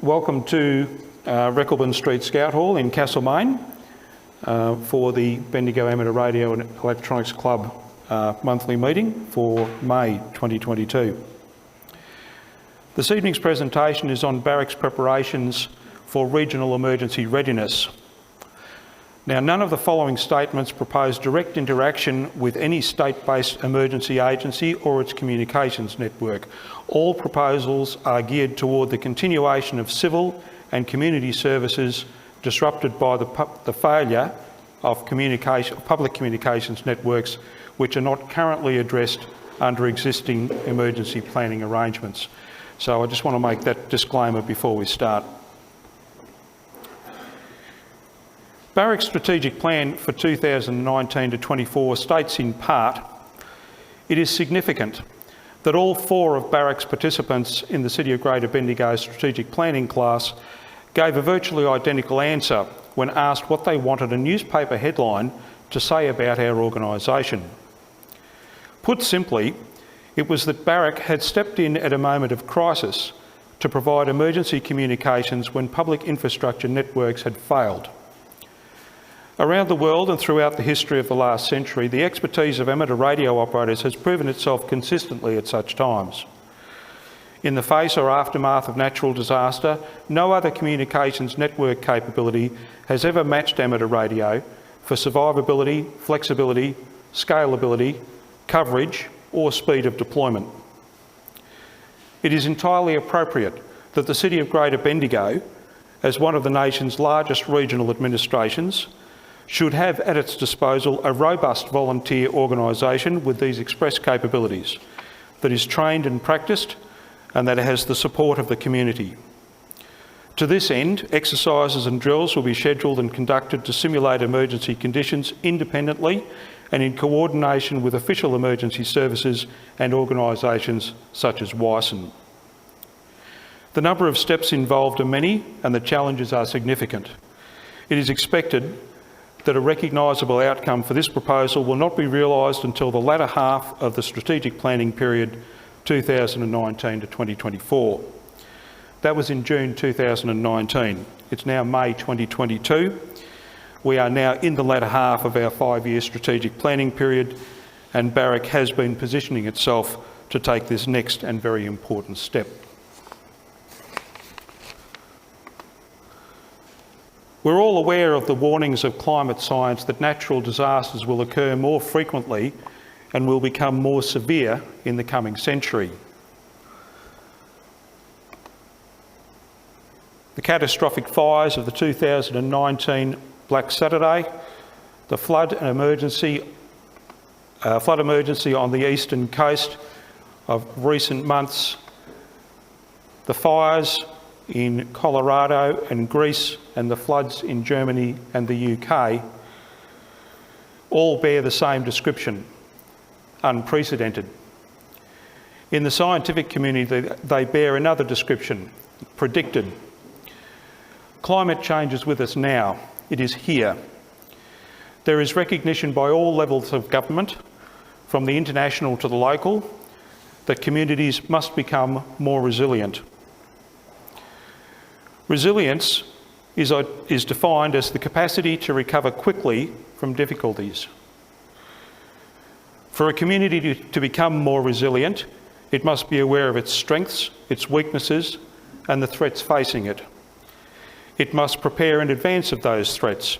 Welcome to Reckelman Street Scout Hall in Castlemaine for the Bendigo Amateur Radio and Electronics Club monthly meeting for May 2022. This evening's presentation is on BAREC's preparations for regional emergency readiness. Now, none of the following statements propose direct interaction with any state-based emergency agency or its communications network. All proposals are geared toward the continuation of civil and community services disrupted by the failure of public communications networks which are not currently addressed under existing emergency planning arrangements. So I just want to make that disclaimer before we start. BAREC's strategic plan for 2019 to 24 states in part, it is significant that all four of BAREC's participants in the City of Greater Bendigo's strategic planning class gave a virtually identical answer when asked what they wanted a newspaper headline to say about our organisation. Put simply, it was that BAREC had stepped in at a moment of crisis to provide emergency communications when public infrastructure networks had failed. Around the world and throughout the history of the last century, the expertise of amateur radio operators has proven itself consistently at such times. In the face or aftermath of natural disaster, no other communications network capability has ever matched amateur radio for survivability, flexibility, scalability, coverage or speed of deployment. It is entirely appropriate that the City of Greater Bendigo, as one of the nation's largest regional administrations, should have at its disposal a robust volunteer organisation with these express capabilities that is trained and practiced and that has the support of the community. To this end, exercises and drills will be scheduled and conducted to simulate emergency conditions independently and in coordination with official emergency services and organisations such as WISN. The number of steps involved are many and the challenges are significant. It is expected that a recognisable outcome for this proposal will not be realised until the latter half of the strategic planning period 2019 to 2024. That was in June 2019. It's now May 2022. We are now in the latter half of our 5-year strategic planning period and BAREC has been positioning itself to take this next and very important step. We're all aware of the warnings of climate science that natural disasters will occur more frequently and will become more severe in the coming century. The catastrophic fires of the 2019 Black Saturday, the flood emergency on the eastern coast of recent months, the fires in Colorado and Greece and the floods in Germany and the UK all bear the same description: unprecedented. In the scientific community, they bear another description: predicted. Climate change is with us now. It is here. There is recognition by all levels of government, from the international to the local, that communities must become more resilient. Resilience is defined as the capacity to recover quickly from difficulties. For a community to become more resilient, it must be aware of its strengths, its weaknesses, and the threats facing it. It must prepare in advance of those threats.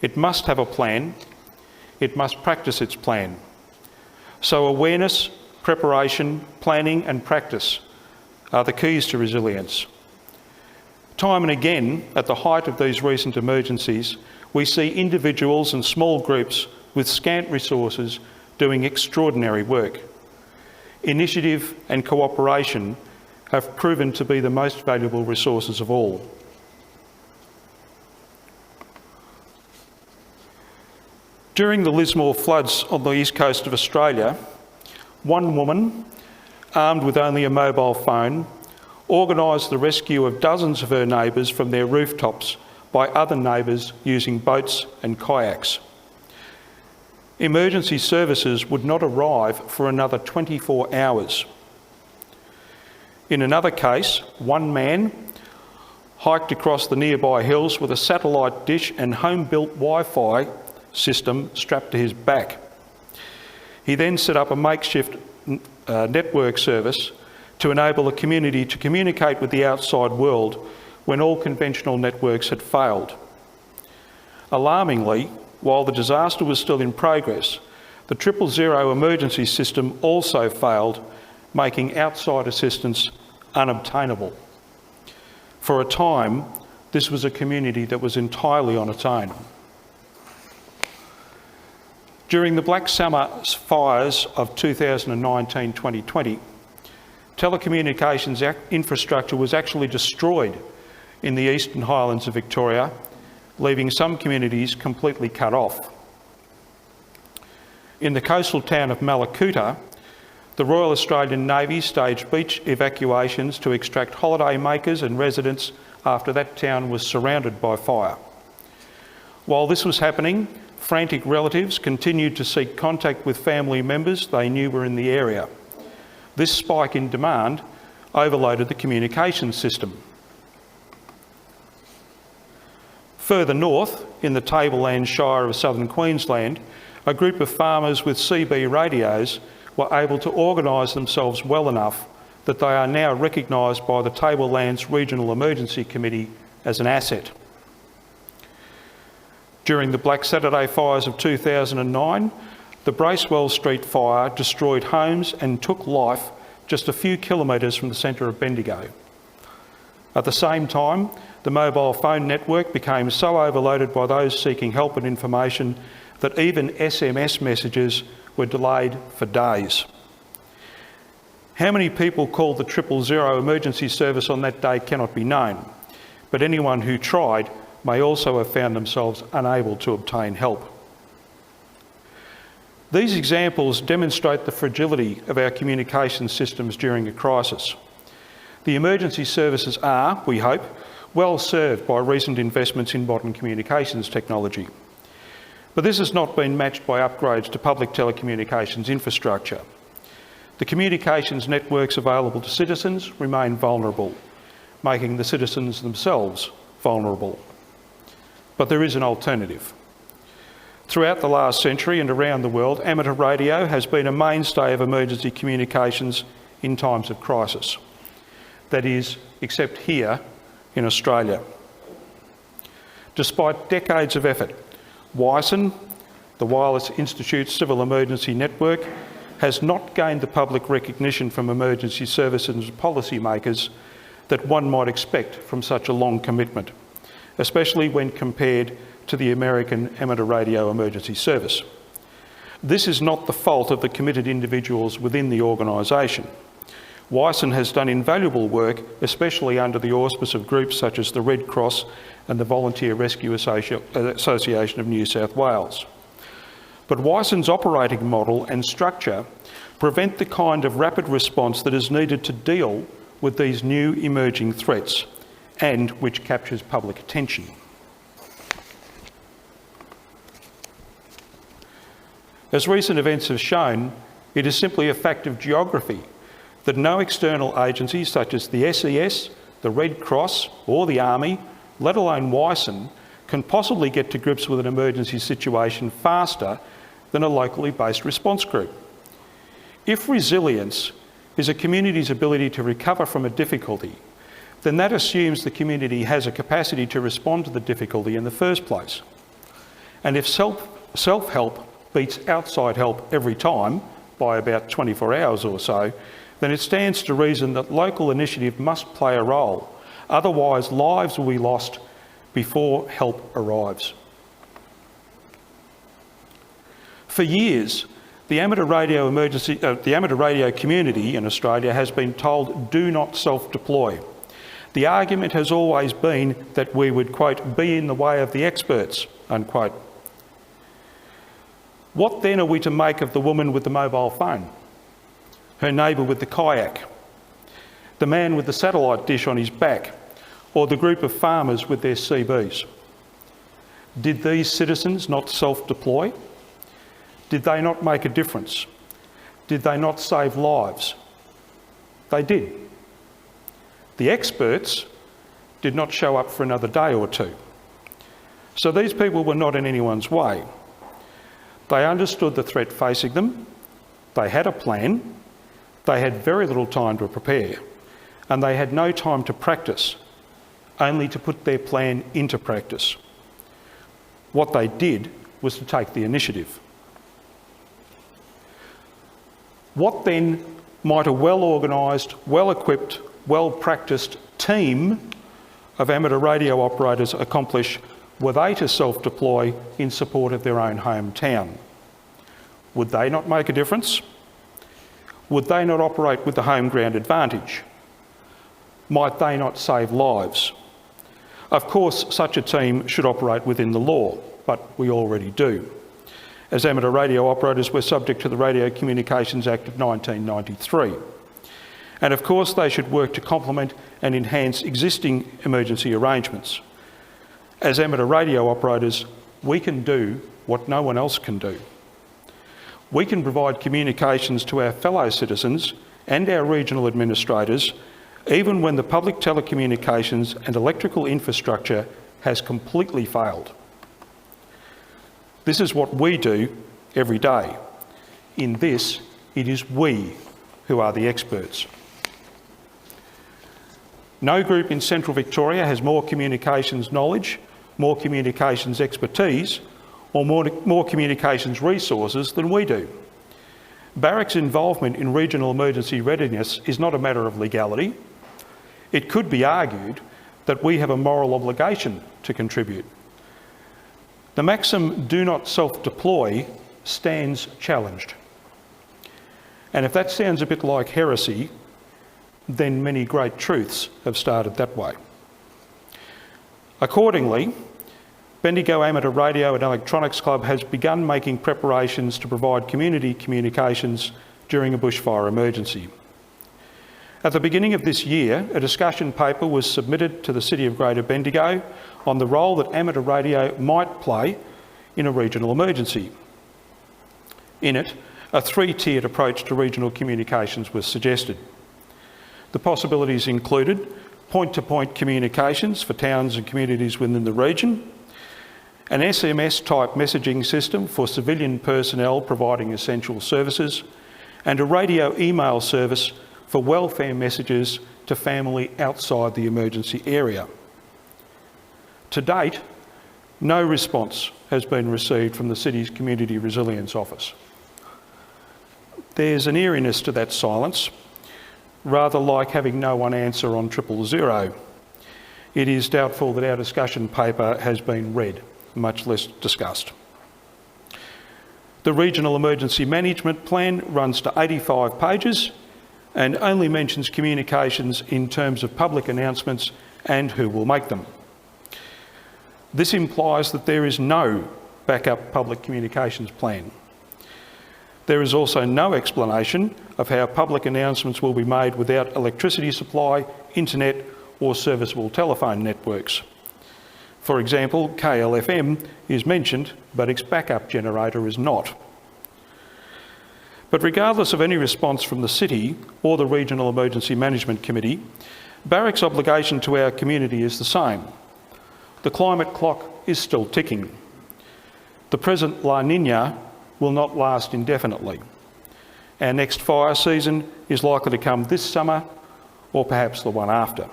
It must have a plan. It must practice its plan. So awareness, preparation, planning, and practice are the keys to resilience. Time and again, at the height of these recent emergencies, we see individuals and small groups with scant resources doing extraordinary work. Initiative and cooperation have proven to be the most valuable resources of all. During the Lismore floods on the east coast of Australia, one woman, armed with only a mobile phone, organised the rescue of dozens of her neighbours from their rooftops by other neighbours using boats and kayaks. Emergency services would not arrive for another 24 hours. In another case, one man, hiked across the nearby hills with a satellite dish and home-built Wi-Fi system strapped to his back. He then set up a makeshift network service to enable the community to communicate with the outside world when all conventional networks had failed. Alarmingly, while the disaster was still in progress, the 000 emergency system also failed, making outside assistance unobtainable. For a time, this was a community that was entirely on its own. During the Black Summer fires of 2019-2020, telecommunications infrastructure was actually destroyed in the Eastern Highlands of Victoria, leaving some communities completely cut off. In the coastal town of Malakuta, the Royal Australian Navy staged beach evacuations to extract holiday makers and residents after that town was surrounded by fire. While this was happening, frantic relatives continued to seek contact with family members they knew were in the area. This spike in demand overloaded the communications system. Further north, in the Tableland Shire of southern Queensland, a group of farmers with CB radios were able to organise themselves well enough that they are now recognised by the Tablelands Regional Emergency Committee as an asset. During the Black Saturday fires of 2009, the Bracewell Street fire destroyed homes and took life just a few kilometres from the centre of Bendigo. At the same time, the mobile phone network became so overloaded by those seeking help and information that even SMS messages were delayed for days. How many people called the 000 emergency service on that day cannot be known, but anyone who tried may also have found themselves unable to obtain help. These examples demonstrate the fragility of our communication systems during a crisis. The emergency services are, we hope, well served by recent investments in modern communications technology. But this has not been matched by upgrades to public telecommunications infrastructure. The communications networks available to citizens remain vulnerable, making the citizens themselves vulnerable. But there is an alternative. Throughout the last century and around the world, amateur radio has been a mainstay of emergency communications in times of crisis. That is, except here in Australia. Despite decades of effort, WISN, the Wireless Institute's Civil Emergency Network, has not gained the public recognition from emergency services and policymakers that one might expect from such a long commitment, especially when compared to the American Amateur Radio Emergency Service. This is not the fault of the committed individuals within the organisation. WISN has done invaluable work, especially under the auspice of groups such as the Red Cross and the Volunteer Rescue Association of New South Wales. But WISN's operating model and structure prevent the kind of rapid response that is needed to deal with these new emerging threats and which captures public attention. As recent events have shown, it is simply a fact of geography that no external agencies such as the SES, the Red Cross or the Army, let alone WISN, can possibly get to grips with an emergency situation faster than a locally based response group. If resilience is a community's ability to recover from a difficulty, then that assumes the community has a capacity to respond to the difficulty in the first place. And if self-help beats outside help every time by about 24 hours or so, then it stands to reason that local initiative must play a role. Otherwise, lives will be lost before help arrives. For years, the amateur radio community in Australia has been told, do not self-deploy. The argument has always been that we would, quote, be in the way of the experts, unquote. What then are we to make of the woman with the mobile phone, her neighbour with the kayak, the man with the satellite dish on his back, or the group of farmers with their CBs? Did these citizens not self-deploy? Did they not make a difference? Did they not save lives? They did. The experts did not show up for another day or two. So these people were not in anyone's way. They understood the threat facing them, they had a plan, they had very little time to prepare, and they had no time to practice, only to put their plan into practice. What they did was to take the initiative. What then might a well-organised, well-equipped, well-practiced team of amateur radio operators accomplish were they to self-deploy in support of their own hometown? Would they not make a difference? Would they not operate with the home ground advantage? Might they not save lives? Of course, such a team should operate within the law, but we already do. As amateur radio operators, we're subject to the Radio Communications Act of 1993. And of course, they should work to complement and enhance existing emergency arrangements. As amateur radio operators, we can do what no one else can do. We can provide communications to our fellow citizens and our regional administrators, even when the public telecommunications and electrical infrastructure has completely failed. This is what we do every day. In this, it is we who are the experts. No group in Central Victoria has more communications knowledge, more communications expertise, or more communications resources than we do. BAREC's involvement in regional emergency readiness is not a matter of legality. It could be argued that we have a moral obligation to contribute. The maxim, "do not self-deploy," stands challenged. And if that sounds a bit like heresy, then many great truths have started that way. Accordingly, Bendigo Amateur Radio and Electronics Club has begun making preparations to provide community communications during a bushfire emergency. At the beginning of this year, a discussion paper was submitted to the City of Greater Bendigo on the role that amateur radio might play in a regional emergency. In it, a three-tiered approach to regional communications was suggested. The possibilities included point-to-point communications for towns and communities within the region, an SMS-type messaging system for civilian personnel providing essential services, and a radio email service for welfare messages to family outside the emergency area. To date, no response has been received from the City's Community Resilience Office. There's an eeriness to that silence, rather like having no one answer on 000. It is doubtful that our discussion paper has been read, much less discussed. The Regional Emergency Management Plan runs to 85 pages and only mentions communications in terms of public announcements and who will make them. This implies that there is no backup public communications plan. There is also no explanation of how public announcements will be made without electricity supply, internet or serviceable telephone networks. For example, KLFM is mentioned, but its backup generator is not. But regardless of any response from the City or the Regional Emergency Management Committee, BAREC's obligation to our community is the same. The climate clock is still ticking. The present La Niña will not last indefinitely. Our next fire season is likely to come this summer or perhaps the one after.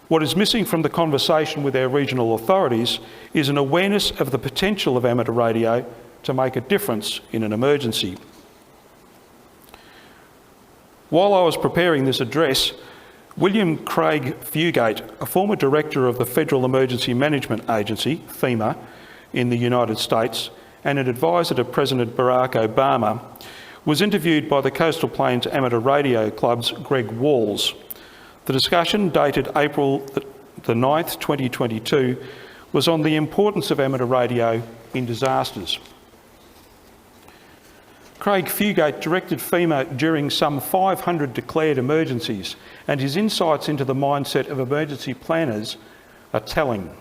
What is missing from the conversation with our regional authorities is an awareness of the potential of amateur radio to make a difference in an emergency. While I was preparing this address, William Craig Fugate, a former director of the Federal Emergency Management Agency, FEMA, in the United States, and an advisor to President Barack Obama, was interviewed by the Coastal Plains Amateur Radio Club's Greg Walls. The discussion, dated April the 9th, 2022, was on the importance of amateur radio in disasters. Craig Fugate directed FEMA during some 500 declared emergencies, and his insights into the mindset of emergency planners are telling.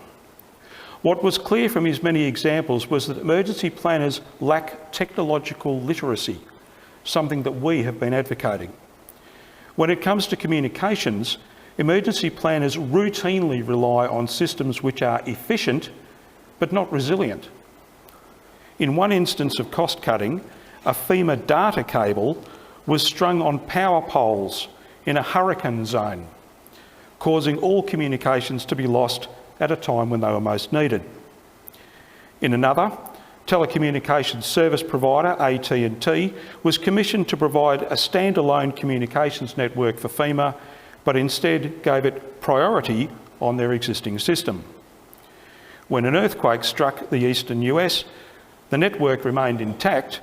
What was clear from his many examples was that emergency planners lack technological literacy, something that we have been advocating. When it comes to communications, emergency planners routinely rely on systems which are efficient but not resilient. In one instance of cost cutting, a FEMA data cable was strung on power poles in a hurricane zone, causing all communications to be lost at a time when they were most needed. In another, telecommunications service provider AT&T was commissioned to provide a standalone communications network for FEMA, but instead gave it priority on their existing system. When an earthquake struck the eastern US, the network remained intact,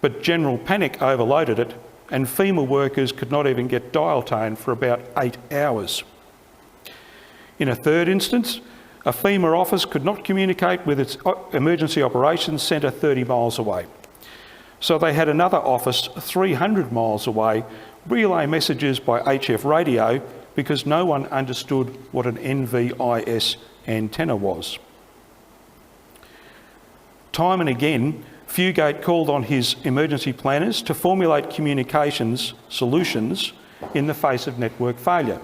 but general panic overloaded it, and FEMA workers could not even get dial tone for about 8 hours. In a third instance, a FEMA office could not communicate with its emergency operations centre 30 miles away. So they had another office 300 miles away relay messages by HF radio because no one understood what an NVIS antenna was. Time and again, Fugate called on his emergency planners to formulate communications solutions in the face of network failure.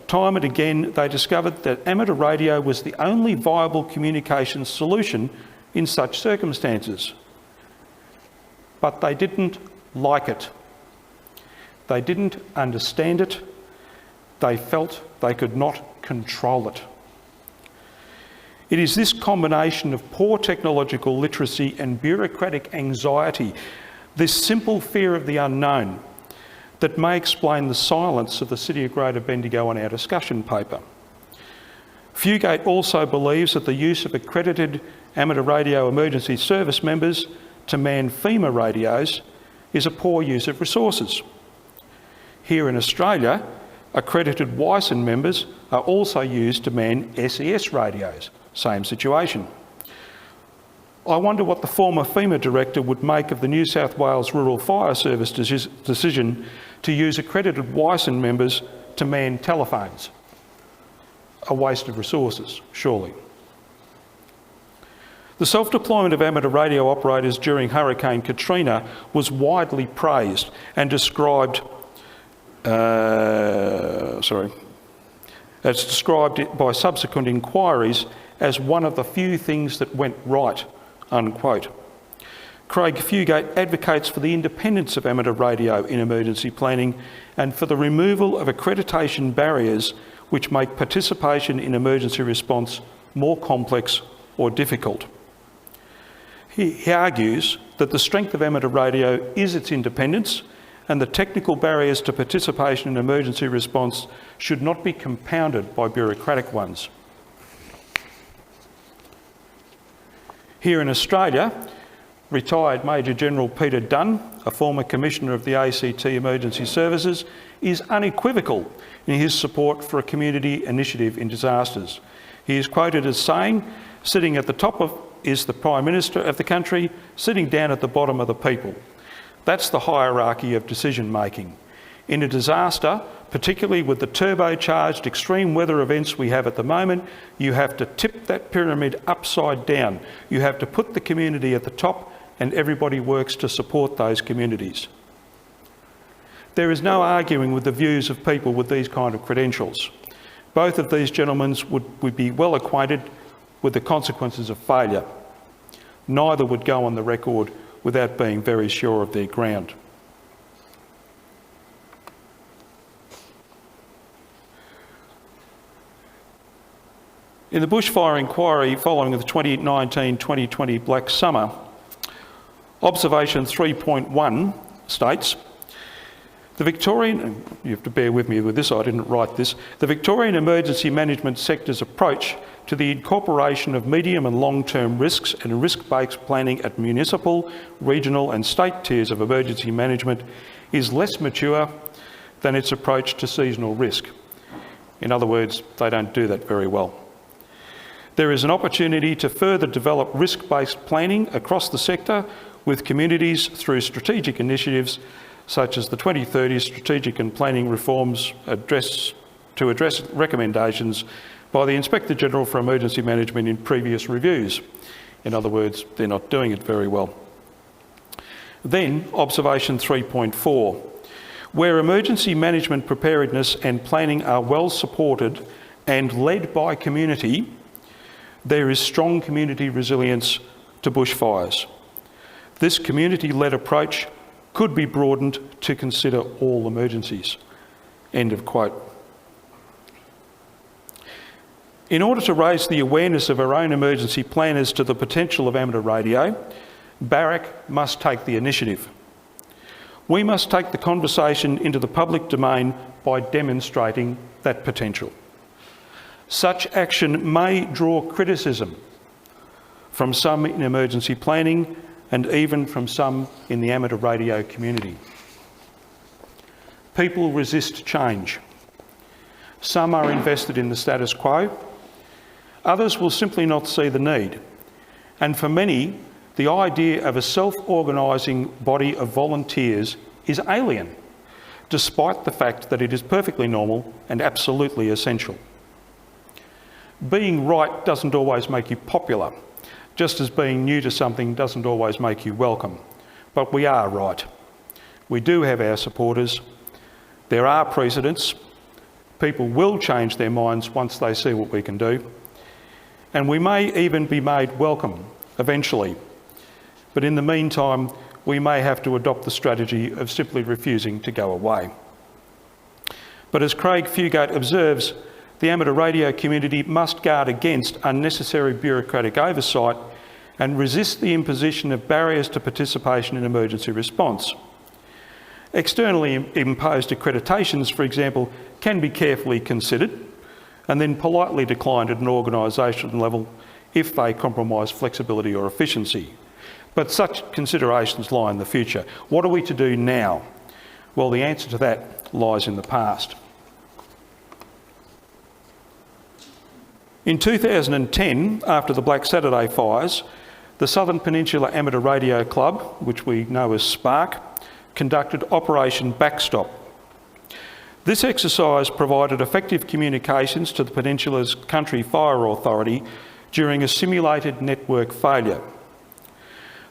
Time and again, they discovered that amateur radio was the only viable communications solution in such circumstances. But they didn't like it. They didn't understand it. They felt they could not control it. It is this combination of poor technological literacy and bureaucratic anxiety, this simple fear of the unknown, that may explain the silence of the City of Greater Bendigo on our discussion paper. Fugate also believes that the use of accredited amateur radio emergency service members to man FEMA radios is a poor use of resources. Here in Australia, accredited WISN members are also used to man SES radios. Same situation. I wonder what the former FEMA director would make of the New South Wales Rural Fire Service decision to use accredited WISN members to man telephones. A waste of resources, surely. The self-deployment of amateur radio operators during Hurricane Katrina was widely praised and described, as described by subsequent inquiries as one of the few things that went right, unquote. Craig Fugate advocates for the independence of amateur radio in emergency planning and for the removal of accreditation barriers which make participation in emergency response more complex or difficult. He argues that the strength of amateur radio is its independence, and the technical barriers to participation in emergency response should not be compounded by bureaucratic ones. Here in Australia, retired Major General Peter Dunn, a former Commissioner of the ACT Emergency Services, is unequivocal in his support for a community initiative in disasters. He is quoted as saying, "Sitting at the top of is the Prime Minister of the country, sitting down at the bottom of the people." That's the hierarchy of decision making. In a disaster, particularly with the turbocharged extreme weather events we have at the moment, you have to tip that pyramid upside down. You have to put the community at the top, and everybody works to support those communities. There is no arguing with the views of people with these kind of credentials. Both of these gentlemen would be well acquainted with the consequences of failure. Neither would go on the record without being very sure of their ground. In the bushfire inquiry following the 2019-2020 Black Summer, observation 3.1 states, the Victorian, you have to bear with me with this, I didn't write this, the Victorian emergency management sector's approach to the incorporation of medium and long-term risks and risk-based planning at municipal, regional and state tiers of emergency management is less mature than its approach to seasonal risk. In other words, they don't do that very well. There is an opportunity to further develop risk-based planning across the sector with communities through strategic initiatives such as the 2030 Strategic and Planning Reforms to address recommendations by the Inspector General for Emergency Management in previous reviews. In other words, they're not doing it very well. Then, observation 3.4. Where emergency management preparedness and planning are well supported and led by community, there is strong community resilience to bushfires. This community-led approach could be broadened to consider all emergencies." End of quote. In order to raise the awareness of our own emergency planners to the potential of amateur radio, BAREC must take the initiative. We must take the conversation into the public domain by demonstrating that potential. Such action may draw criticism from some in emergency planning and even from some in the amateur radio community. People resist change. Some are invested in the status quo. Others will simply not see the need. And for many, the idea of a self-organising body of volunteers is alien, despite the fact that it is perfectly normal and absolutely essential. Being right doesn't always make you popular, just as being new to something doesn't always make you welcome. But we are right. We do have our supporters. There are precedents. People will change their minds once they see what we can do. And we may even be made welcome eventually. But in the meantime, we may have to adopt the strategy of simply refusing to go away. But as Craig Fugate observes, the amateur radio community must guard against unnecessary bureaucratic oversight and resist the imposition of barriers to participation in emergency response. Externally imposed accreditations, for example, can be carefully considered and then politely declined at an organisational level if they compromise flexibility or efficiency. But such considerations lie in the future. What are we to do now? Well, the answer to that lies in the past. In 2010, after the Black Saturday fires, the Southern Peninsula Amateur Radio Club, which we know as SPARC, conducted Operation Backstop. This exercise provided effective communications to the Peninsula's Country Fire Authority during a simulated network failure.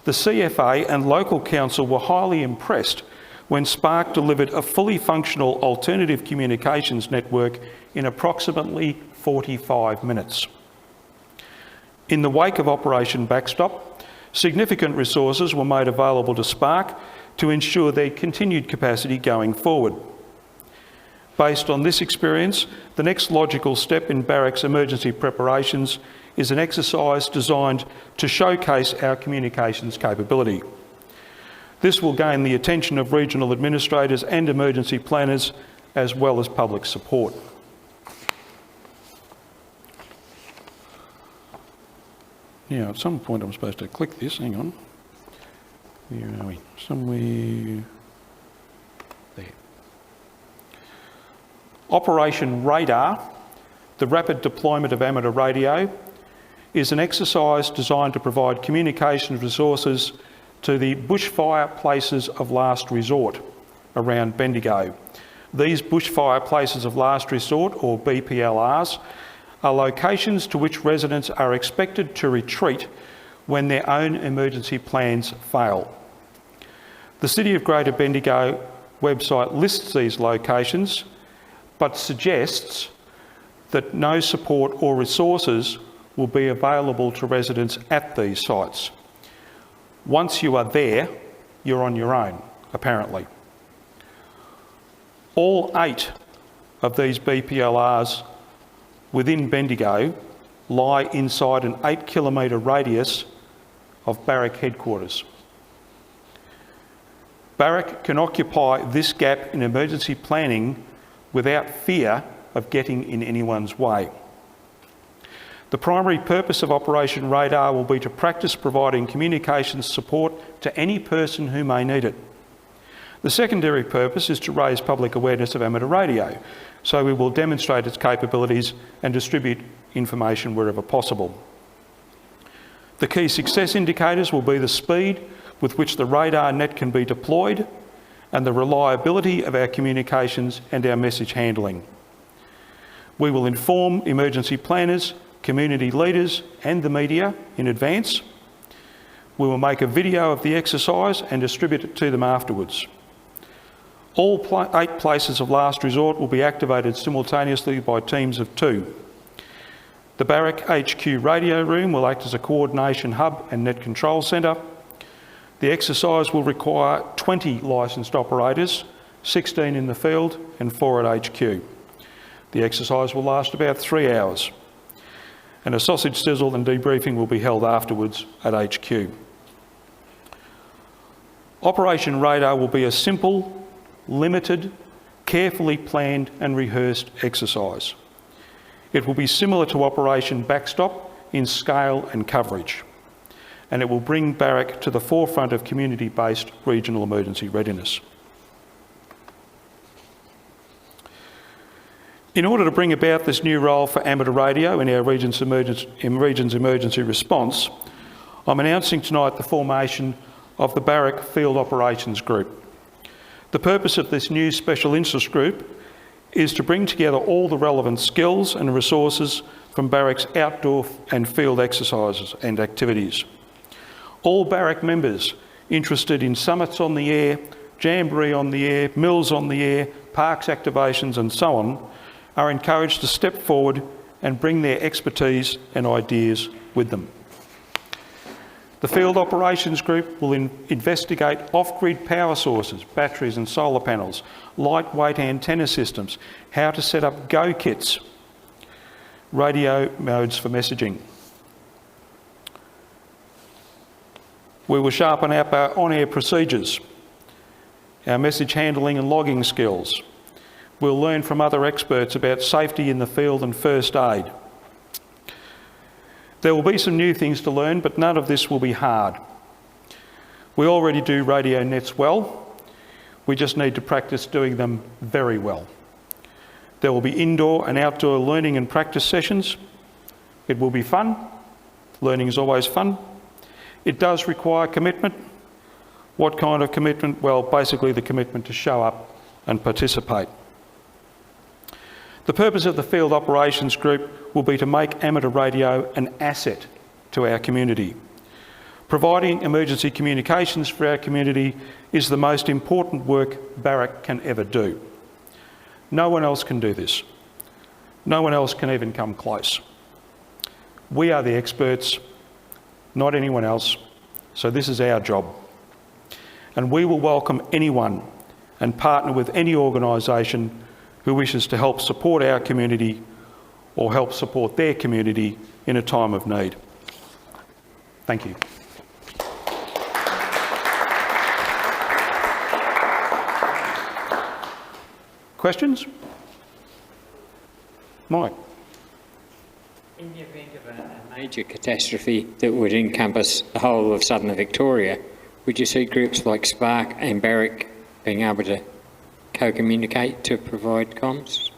The CFA and local council were highly impressed when SPARC delivered a fully functional alternative communications network in approximately 45 minutes. In the wake of Operation Backstop, significant resources were made available to SPARC to ensure their continued capacity going forward. Based on this experience, the next logical step in BAREC's emergency preparations is an exercise designed to showcase our communications capability. This will gain the attention of regional administrators and emergency planners, as well as public support. Now, at some point I'm supposed to click this, hang on. Where are we? Somewhere there. Operation Radar, the rapid deployment of amateur radio, is an exercise designed to provide communications resources to the bushfire places of last resort around Bendigo. These bushfire places of last resort, or BPLRs, are locations to which residents are expected to retreat when their own emergency plans fail. The City of Greater Bendigo website lists these locations, but suggests that no support or resources will be available to residents at these sites. Once you are there, you're on your own, apparently. All 8 of these BPLRs within Bendigo lie inside an 8-kilometre radius of BAREC headquarters. BAREC can occupy this gap in emergency planning without fear of getting in anyone's way. The primary purpose of Operation Radar will be to practice providing communications support to any person who may need it. The secondary purpose is to raise public awareness of amateur radio, so we will demonstrate its capabilities and distribute information wherever possible. The key success indicators will be the speed with which the radar net can be deployed and the reliability of our communications and our message handling. We will inform emergency planners, community leaders and the media in advance. We will make a video of the exercise and distribute it to them afterwards. All 8 places of last resort will be activated simultaneously by teams of 2. The BAREC HQ radio room will act as a coordination hub and net control centre. The exercise will require 20 licensed operators, 16 in the field and 4 at HQ. The exercise will last about 3 hours, and a sausage sizzle and debriefing will be held afterwards at HQ. Operation Radar will be a simple, limited, carefully planned and rehearsed exercise. It will be similar to Operation Backstop in scale and coverage, and it will bring BAREC to the forefront of community-based regional emergency readiness. In order to bring about this new role for amateur radio in our region's emergency response, I'm announcing tonight the formation of the BAREC Field Operations Group. The purpose of this new special interest group is to bring together all the relevant skills and resources from BAREC's outdoor and field exercises and activities. All BAREC members interested in summits on the air, jamboree on the air, mills on the air, parks activations and so on are encouraged to step forward and bring their expertise and ideas with them. The Field Operations Group will investigate off-grid power sources, batteries and solar panels, lightweight antenna systems, how to set up go kits, radio modes for messaging. We will sharpen up our on-air procedures, our message handling and logging skills. We'll learn from other experts about safety in the field and first aid. There will be some new things to learn, but none of this will be hard. We already do radio nets well. We just need to practice doing them very well. There will be indoor and outdoor learning and practice sessions. It will be fun. Learning is always fun. It does require commitment. What kind of commitment? Well, basically the commitment to show up and participate. The purpose of the Field Operations Group will be to make amateur radio an asset to our community. Providing emergency communications for our community is the most important work BAREC can ever do. No one else can do this. No one else can even come close. We are the experts, not anyone else, so this is our job. And we will welcome anyone and partner with any organisation who wishes to help support our community or help support their community in a time of need. Thank you. Questions? Mike. In the event of a major catastrophe that would encompass the whole of southern Victoria, would you see groups like Spark and BAREC being able to co-communicate to provide comms?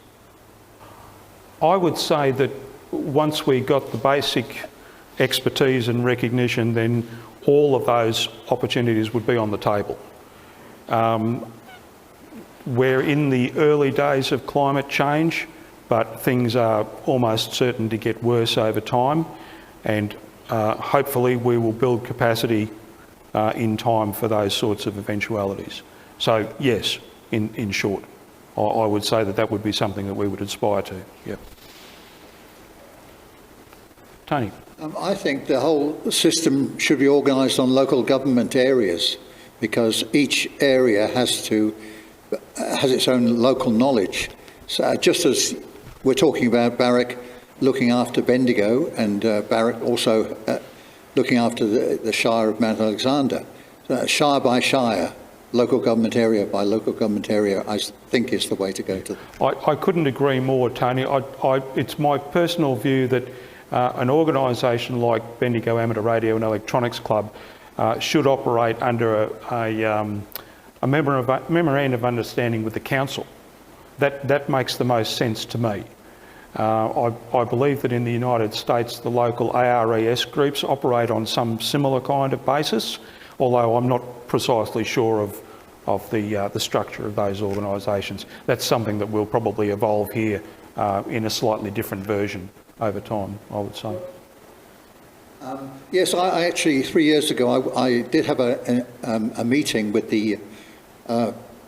I would say that once we got the basic expertise and recognition, then all of those opportunities would be on the table. We're in the early days of climate change, but things are almost certain to get worse over time, and hopefully we will build capacity in time for those sorts of eventualities. So yes, in short, I would say that that would be something that we would aspire to. Yep. Tony. I think the whole system should be organised on local government areas, because each area has its own local knowledge. So just as we're talking about BAREC looking after Bendigo and BAREC also looking after the Shire of Mount Alexander, shire by shire, local government area by local government area, I think is the way to go. I couldn't agree more, Tony. It's my personal view that an organisation like Bendigo Amateur Radio and Electronics Club should operate under a memorandum of understanding with the council. That makes the most sense to me. I believe that in the United States the local ARES groups operate on some similar kind of basis, although I'm not precisely sure of the structure of those organisations. That's something that will probably evolve here in a slightly different version over time, I would say. Yes, I actually 3 years ago I did have a meeting with the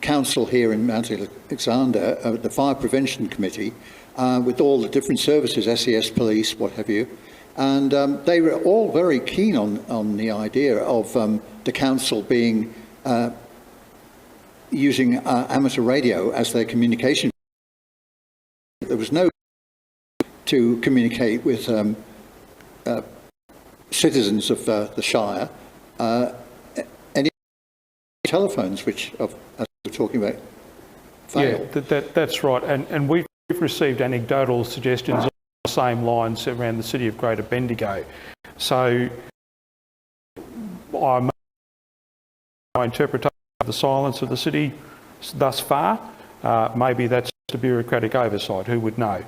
council here in Mount Alexander, the Fire Prevention Committee, with all the different services, SES, police, what have you, and they were all very keen on the idea of the council being using amateur radio as their communication. There was no to communicate with citizens of the Shire, any telephones, which, as we were talking about, failed. Yeah, that's right. And we've received anecdotal suggestions on the same lines around the city of Greater Bendigo. So my interpretation of the silence of the city thus far, maybe that's just a bureaucratic oversight, who would know?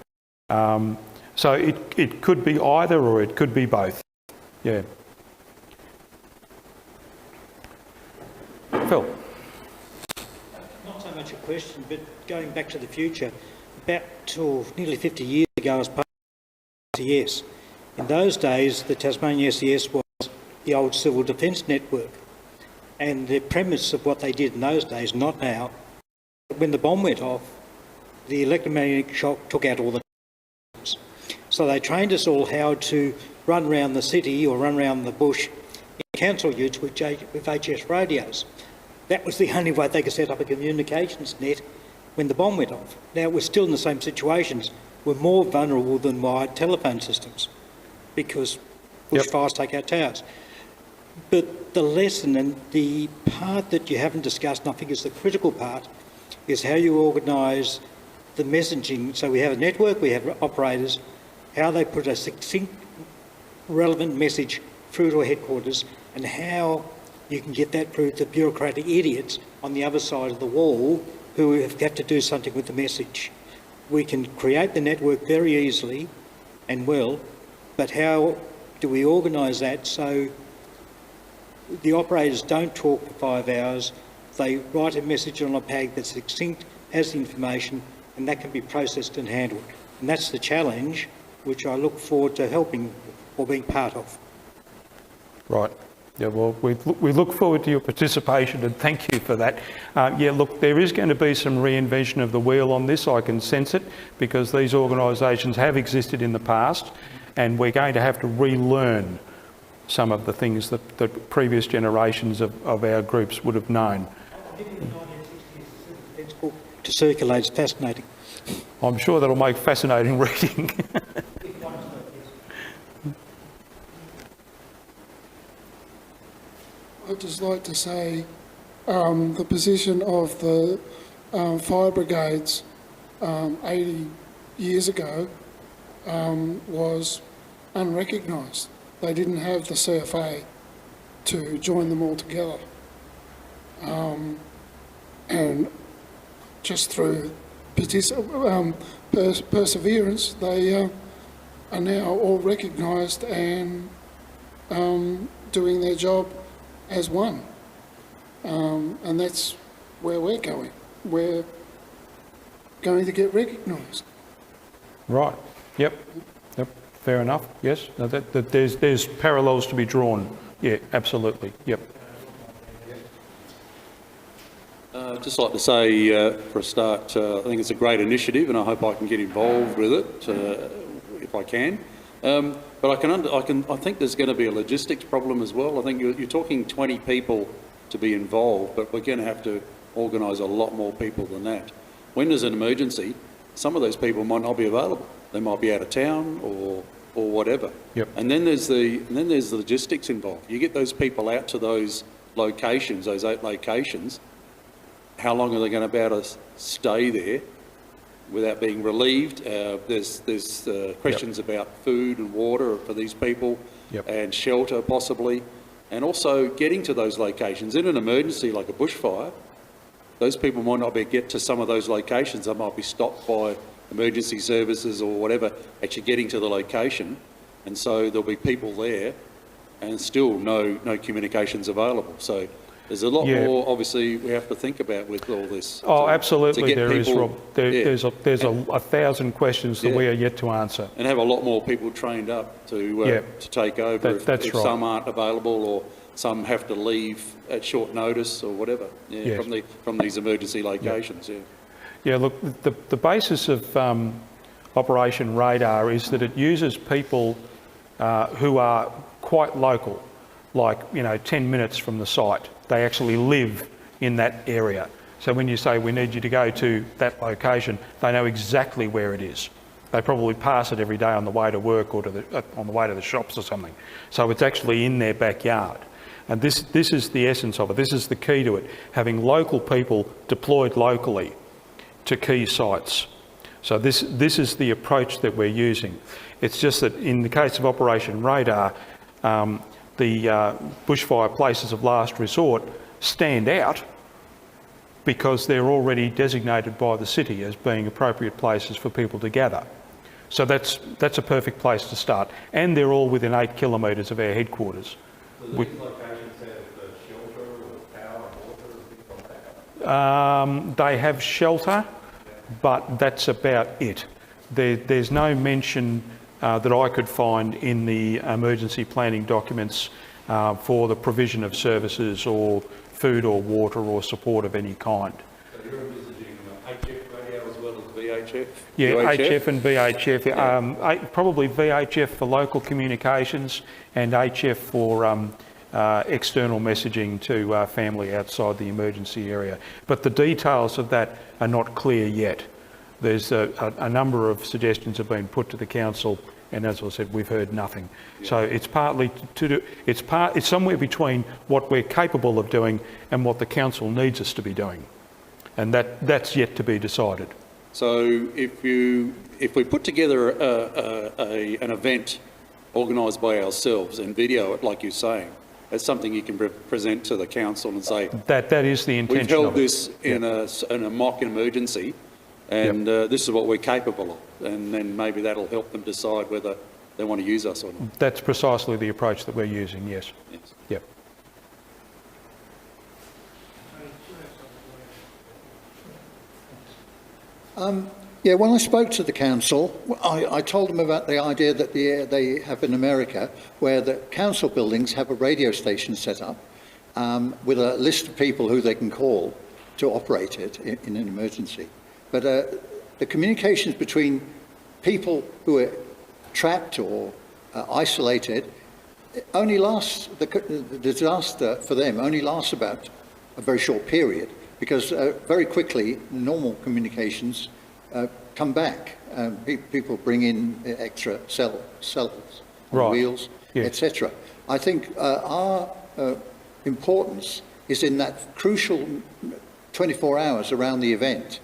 So it could be either, or it could be both. Yeah. Phil. Not so much a question, but going back to the future, about nearly 50 years ago as part of the SES. In those days, the Tasmanian SES was the old Civil Defence Network. And the premise of what they did in those days, not now, when the bomb went off, the electromagnetic shock took out all the telephones. So they trained us all how to run around the city or run around the bush in council utes with HS radios. That was the only way they could set up a communications net when the bomb went off. Now, we're still in the same situations. We're more vulnerable than wired telephone systems because bushfires take out towers. But the lesson and the part that you haven't discussed, and I think is the critical part, is how you organise the messaging. So we have a network, we have operators, how they put a succinct, relevant message through to a headquarters, and how you can get that through to bureaucratic idiots on the other side of the wall who have got to do something with the message. We can create the network very easily and well, but how do we organise that so the operators don't talk for 5 hours, they write a message on a pad that's succinct, has the information, and that can be processed and handled. And that's the challenge which I look forward to helping or being part of. Right. Yeah, well, we look forward to your participation, and thank you for that. Yeah, look, there is going to be some reinvention of the wheel on this. I can sense it, because these organisations have existed in the past, and we're going to have to relearn some of the things that previous generations of our groups would have known. I think in the 1960s, the book to circulate is fascinating. I'm sure that'll make fascinating reading. I'd just like to say the position of the fire brigades 80 years ago was unrecognised. They didn't have the CFA to join them all together. And just through perseverance, they are now all recognised and doing their job as one. And that's where we're going. We're going to get recognised. Right. Yep. Fair enough. Yes. No, there's parallels to be drawn. Yeah. Absolutely. Yep. Just like to say, for a start, I think it's a great initiative, and I hope I can get involved with it if I can. But I think there's going to be a logistics problem as well. I think you're talking 20 people to be involved, but we're going to have to organise a lot more people than that. When there's an emergency, some of those people might not be available. They might be out of town or whatever. Yep. And then there's the logistics involved. You get those people out to those locations, those 8 locations. How long are they going to be able to stay there without being relieved? There's questions about food and water for these people, and shelter possibly, and also getting to those locations. In an emergency like a bushfire, those people might not be able to get to some of those locations. They might be stopped by emergency services or whatever actually getting to the location, and so there'll be people there and still no communications available. So there's a lot more, obviously, we have to think about with all this. Oh, absolutely there is, Rob. There's 1,000 questions that we are yet to answer. And have a lot more people trained up to take over if right. some aren't available, some have to leave at short notice or whatever, Yes. from these emergency locations, Yeah, look, the basis of Operation Radar is that it uses people who are quite local, like, 10 minutes from the site. They actually live in that area. So when you say we need you to go to that location, they know exactly where it is. They probably pass it every day on the way to work or on the way to the shops or something. So it's actually in their backyard. And this is the essence of it. This is the key to it, having local people deployed locally to key sites. So this is the approach that we're using. It's just that in the case of Operation Radar, the bushfire places of last resort stand out because they're already designated by the city as being appropriate places for people to gather. So that's a perfect place to start. And they're all within 8 kilometres of our headquarters. We- They have shelter, but that's about it. There's no mention that I could find in the emergency planning documents for the provision of services or food or water or support of any kind. So you're envisaging HF radio as well as VHF? Yeah, UHF? HF and VHF. Probably VHF for local communications and HF for external messaging to family outside the emergency area. But the details of that are not clear yet. There's a number of suggestions have been put to the council, and as I said, we've heard nothing. Yeah. So it's partly to do. It's somewhere between what we're capable of doing and what the council needs us to be doing, and that's yet to be decided. So if we put together an event organised by ourselves and video it, like you're saying, that's something you can present to the council and say that is the intention. We've held of this it. in a mock emergency, and this is what we're capable of, and then maybe that'll help them decide whether they want to use us or not. That's precisely the approach that we're using. Yes. Yes. Yep. Yeah, when I spoke to the council, I told them about the idea that they have in America, where the council buildings have a radio station set up with a list of people who they can call to operate it in an emergency. But the communications between people who are trapped or isolated only lasts, the disaster for them only lasts about a very short period, because very quickly normal communications come back. People bring in extra cells, Right. wheels, Yeah. etc. I think our importance is in that crucial 24 hours around the event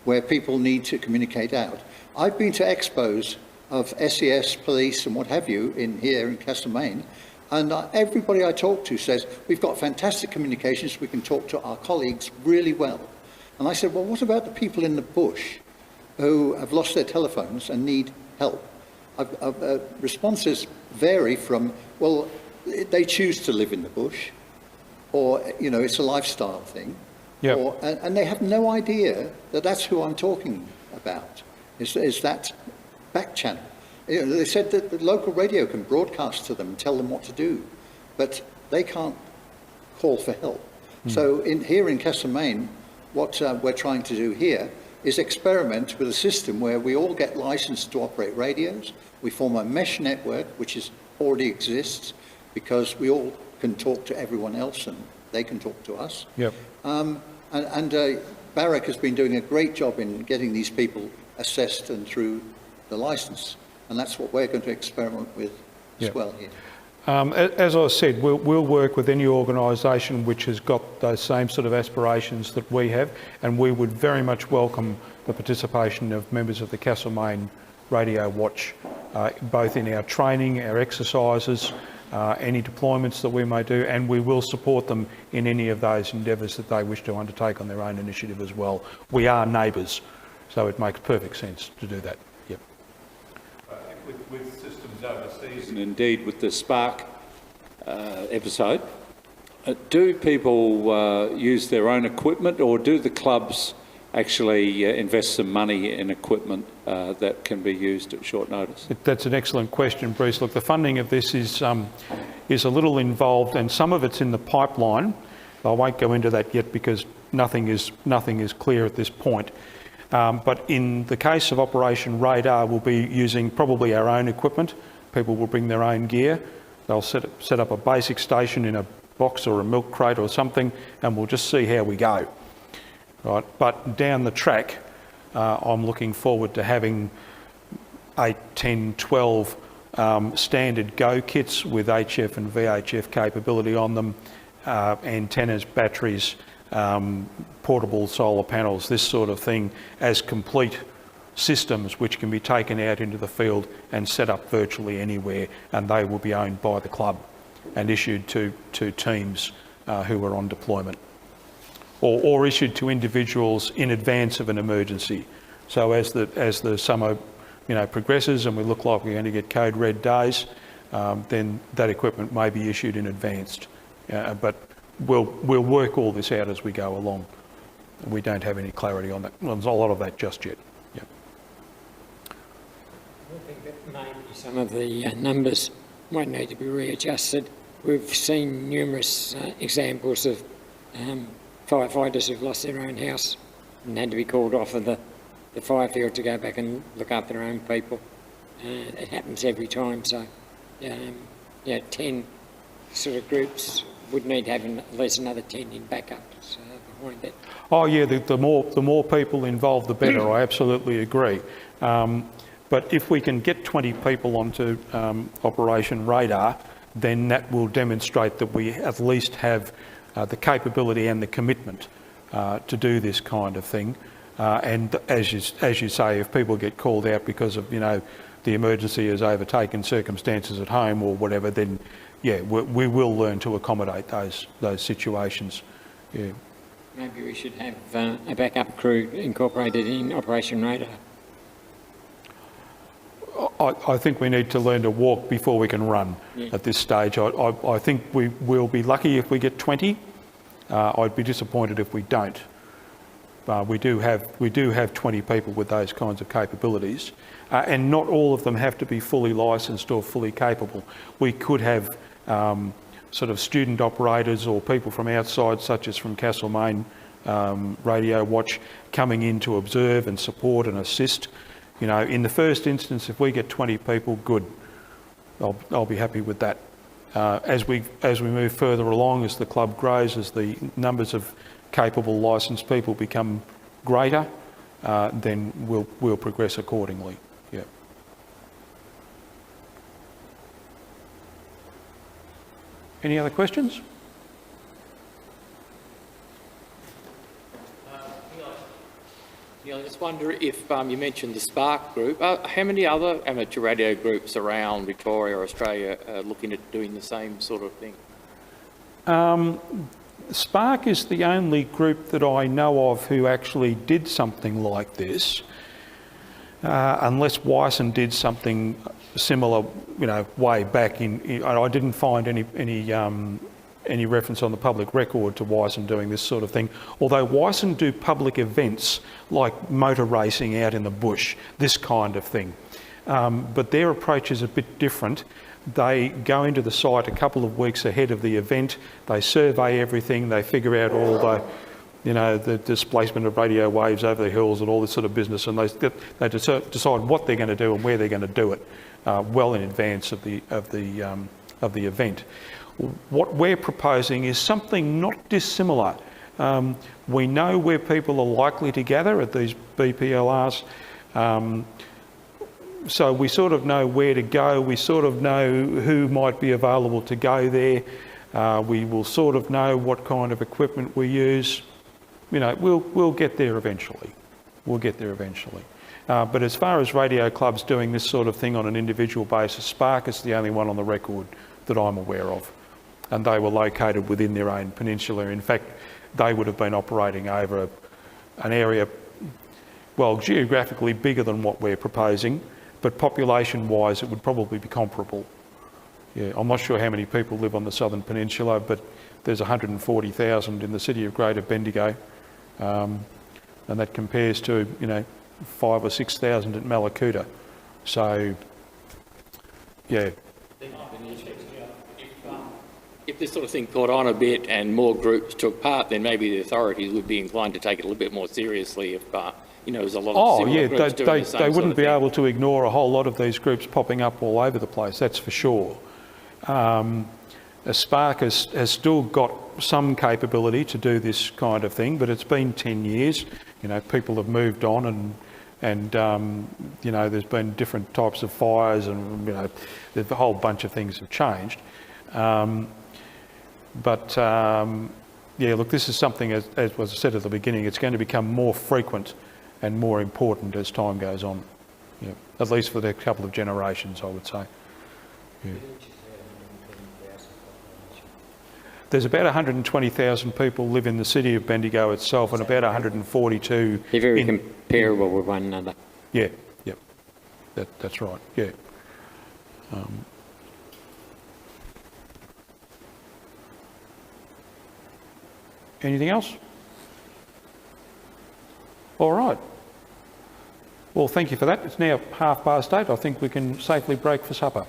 where people need to communicate out. I've been to expos of SES, police and what have you here in Castlemaine, and everybody I talk to says, we've got fantastic communications, we can talk to our colleagues really well. And I said, well, what about the people in the bush who have lost their telephones and need help? Responses vary from, well, they choose to live in the bush, or, it's a lifestyle thing. Yep. And they have no idea that that's who I'm talking about, is that back channel. They said that the local radio can broadcast to them and tell them what to do, but they can't call for help. So here in Castlemaine, what we're trying to do here is experiment with a system where we all get licensed to operate radios. We form a mesh network, which already exists, because we all can talk to everyone else and they can talk to us. Yep. And BAREC has been doing a great job in getting these people assessed and through the licence. And that's what we're going to experiment with as well here. As I said, we'll work with any organisation which has got those same sort of aspirations that we have, and we would very much welcome the participation of members of the Castlemaine Radio Watch, both in our training, our exercises, any deployments that we may do, and we will support them in any of those endeavours that they wish to undertake on their own initiative as well. We are neighbours, so it makes perfect sense to do that. Yep. With systems overseas, and indeed with the Spark episode, do people use their own equipment, or do the clubs actually invest some money in equipment that can be used at short notice? That's an excellent question, Bruce. Look, the funding of this is a little involved, and some of it's in the pipeline. I won't go into that yet because nothing is clear at this point. But in the case of Operation Radar, we'll be using probably our own equipment. People will bring their own gear. They'll set up a basic station in a box or a milk crate or something, and we'll just see how we go. Right? But down the track, I'm looking forward to having 8, 10, 12 standard Go kits with HF and VHF capability on them, antennas, batteries, portable solar panels, this sort of thing, as complete systems which can be taken out into the field and set up virtually anywhere, and they will be owned by the club and issued to teams who are on deployment, or issued to individuals in advance of an emergency. So as the summer progresses and we look like we're going to get code red days, then that equipment may be issued in advance. But we'll work all this out as we go along. We don't have any clarity on that. Well, there's a lot of that just yet. Yeah. I think that maybe some of the numbers might need to be readjusted. We've seen numerous examples of firefighters who've lost their own house and had to be called off of the fire field to go back and look after their own people. It happens every time, so 10 sort of groups would need to have at least another 10 in backup behind that. Oh yeah, the more people involved, the better. I absolutely agree. But if we can get 20 people onto Operation Radar, then that will demonstrate that we at least have the capability and the commitment to do this kind of thing. And as you say, if people get called out because of the emergency has overtaken circumstances at home or whatever, then yeah, we will learn to accommodate those situations. Yeah. Maybe we should have a backup crew incorporated in Operation Radar. I think we need to learn to walk before we can run at this stage. I think we will be lucky if we get 20. I'd be disappointed if we don't. We do have 20 people with those kinds of capabilities, and not all of them have to be fully licensed or fully capable. We could have sort of student operators or people from outside, such as from Castlemaine Radio Watch, coming in to observe and support and assist. In the first instance, if we get 20 people, good. I'll be happy with that. As we move further along, as the club grows, as the numbers of capable licensed people become greater, then we'll progress accordingly. Yeah. Any other questions? Neil, I just wonder if you mentioned the Spark group. How many other amateur radio groups around Victoria or Australia are looking at doing the same sort of thing? Spark is the only group that I know of who actually did something like this, unless Wyson did something similar, way back in. I didn't find any reference on the public record to Wyson doing this sort of thing. Although Wyson do public events like motor racing out in the bush, this kind of thing, but their approach is a bit different. They go into the site a couple of weeks ahead of the event, they survey everything, they figure out all the displacement of radio waves over the hills and all this sort of business, and they decide what they're going to do and where they're going to do it well in advance of the event. What we're proposing is something not dissimilar. We know where people are likely to gather at these BPLRs. So we sort of know where to go, we sort of know who might be available to go there, we will sort of know what kind of equipment we use. We'll get there eventually. We'll get there eventually. But as far as radio clubs doing this sort of thing on an individual basis, Spark is the only one on the record that I'm aware of. And they were located within their own peninsula. In fact, they would have been operating over an area, well, geographically bigger than what we're proposing, but population-wise, it would probably be comparable. Yeah, I'm not sure how many people live on the southern peninsula, but there's 140,000 in the city of Greater Bendigo. and that compares to, you know, 5,000 or 6,000 at Malakuta. So, yeah. If this sort of thing caught on a bit and more groups took part, then maybe the authorities would be inclined to take it a little bit more seriously if, you know, there's a lot of similar groups doing the same they sort wouldn't of be thing. able to ignore a whole lot of these groups popping up all over the place, that's for sure. Spark has still got some capability to do this kind of thing, but it's been 10 years. You know, people have moved on and you know, there's been different types of fires and, you know, there's a whole bunch of things have changed. Yeah, look, this is something, as was said at the beginning, it's going to become more frequent and more important as time goes on, yeah, at least for the couple of generations, I would say. Yeah. There's about 120,000 people live in the city of Bendigo itself, and about 142. They're very comparable with one another. Yeah, yep, that's right. Yeah. Anything else? All right. Well, thank you for that. It's now 8:30. I think we can safely break for supper.